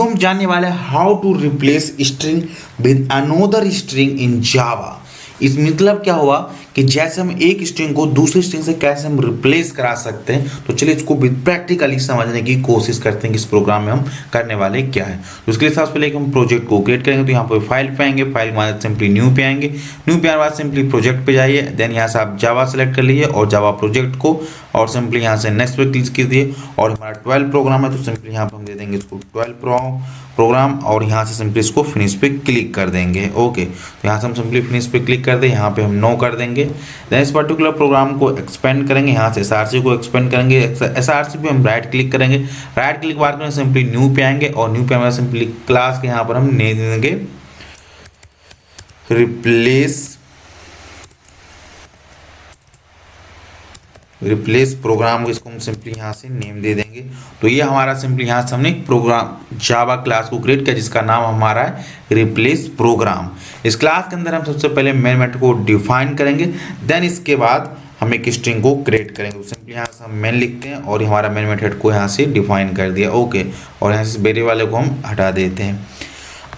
तो हम जानने वाले हैं how to replace string with another string in Java. इस मतलब क्या हुआ कि जैसे हम एक स्ट्रिंग को दूसरी स्ट्रिंग से कैसे हम रिप्लेस करा सकते हैं। तो चलिए इसको विद प्रैक्टिकली समझने की कोशिश करते हैं कि इस प्रोग्राम में हम करने वाले क्या है। तो उसके लिए सबसे पहले हम प्रोजेक्ट को क्रिएट करेंगे। तो यहाँ पर फाइल पे आएंगे, फाइल के बाद सिंपली न्यू पे आएंगे, न्यू पे आने बाद सिंपली प्रोजेक्ट पे जाइए। देन यहाँ से आप जावा सेलेक्ट कर लीजिए और जावा प्रोजेक्ट को, और सिंपली यहाँ से नेक्स्ट पे क्लिक कीजिए। और हमारा 12 प्रोग्राम है तो सिंपली यहाँ पर हम दे देंगे इसको 12 प्रोग्राम, और यहाँ से सिंपली इसको फिनिश पे क्लिक कर देंगे। ओके, तो यहाँ से हम सिंपली फिनिश पे क्लिक कर दें, यहाँ पे हम नो कर देंगे। देन इस पर्टिकुलर प्रोग्राम को एक्सपेंड करेंगे, यहाँ से एसआरसी को एक्सपेंड करेंगे। एसआरसी पे हम राइट क्लिक करेंगे, राइट क्लिक बाद में सिंपली न्यू पे आएंगे, और न्यू पे हमारा सिंपली क्लास के यहाँ पर हम नेम देंगे रिप्लेस प्रोग्राम, इसको हम सिंपली यहाँ से नेम दे देंगे। तो ये हमारा सिंपली यहाँ से हमने एक प्रोग्राम जावा क्लास को क्रिएट किया जिसका नाम हमारा है रिप्लेस प्रोग्राम। इस क्लास के अंदर हम सबसे पहले मेन मेथड को डिफाइन करेंगे, देन इसके बाद हम एक स्ट्रिंग को क्रिएट करेंगे। तो सिंपली यहाँ से हम मेन लिखते हैं और हमारा मेन मेथड को यहाँ से डिफाइन कर दिया। ओके, और यहाँ से वेरिएबल वाले को हम हटा देते हैं।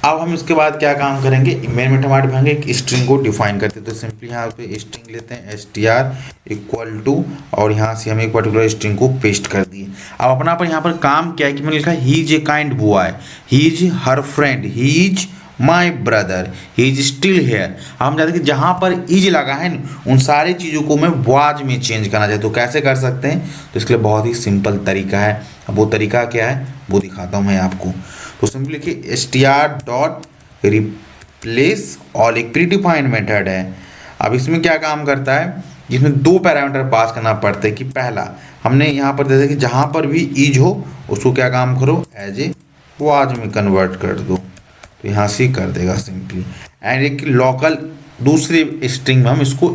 अब हम इसके बाद क्या काम करेंगे, मेन मेथड हमारे डिफाइन एक स्ट्रिंग को डिफाइन करते हैं। तो सिंपली यहाँ पे स्ट्रिंग लेते हैं str इक्वल टू, और यहाँ से हम एक पर्टिकुलर स्ट्रिंग को पेस्ट कर दिए। अब अपना पर यहाँ पर काम क्या है कि मैंने लिखा he is a kind boy, he is her friend, he is my brother, he is still here. हम चाहते हैं कि जहाँ पर इज लगा है उन सारी चीज़ों को मैं वाज में चेंज करना चाहता हूँ। तो कैसे कर सकते हैं, तो इसके लिए बहुत ही सिंपल तरीका है। अब वो तरीका क्या है वो दिखाता हूँ मैं आपको। तो सिंपली लिखिए str डॉट रिप्लेस ऑल, एक प्री डिफाइंड मेथड है। अब इसमें क्या काम करता है, जिसमें दो पैरामीटर पास करना पड़ता है। कि पहला हमने यहाँ पर दे दिया कि जहाँ पर भी इज हो उसको क्या काम करो, एज ए वाज में कन्वर्ट कर दो। तो यहाँ से कर देगा सिंपली। एंड एक लोकल दूसरी स्ट्रिंग में हम इसको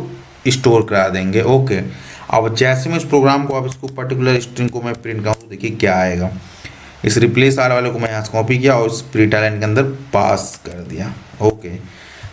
स्टोर करा देंगे। ओके, अब जैसे मैं इस प्रोग्राम को, अब इसको पर्टिकुलर स्ट्रिंग को मैं प्रिंट करूँ तो देखिए क्या आएगा। इस रिप्लेस आर वाले को मैं यहाँ से कॉपी किया और इस प्रिंट लाइन के अंदर पास कर दिया। ओके,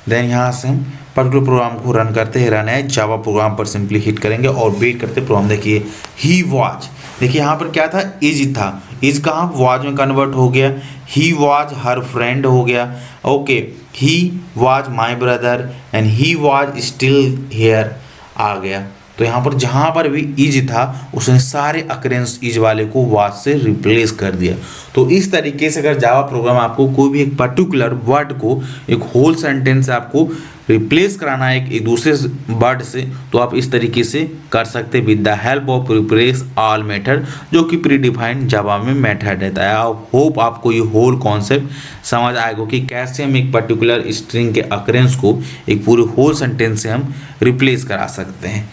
देन यहाँ से हम पर्टिकुलर प्रोग्राम को रन करते हैं। रन है जावा प्रोग्राम पर सिंपली हिट करेंगे और वेट करते प्रोग्राम। देखिए ही वॉज, देखिए यहाँ पर क्या था, इज था, इज कहाँ वाज में कन्वर्ट हो गया। ही वॉज हर फ्रेंड हो गया। Okay, he was my brother and he was still here आ गया। तो यहाँ पर जहाँ पर भी इज था उसने सारे अकरेंस इज वाले को वाज से रिप्लेस कर दिया। तो इस तरीके से अगर जावा प्रोग्राम आपको कोई भी एक पर्टिकुलर वर्ड को एक होल सेंटेंस से आपको रिप्लेस कराना है एक दूसरे वर्ड से, तो आप इस तरीके से कर सकते हैं with the help off replace all method, जो कि प्री डिफाइंड जावा में मेथड रहता है। आई होप आपको ये होल कॉन्सेप्ट समझ आएगा कि कैसे हम एक पर्टिकुलर स्ट्रिंग के अकरेंस को एक पूरे होल सेंटेंस से हम रिप्लेस करा सकते हैं।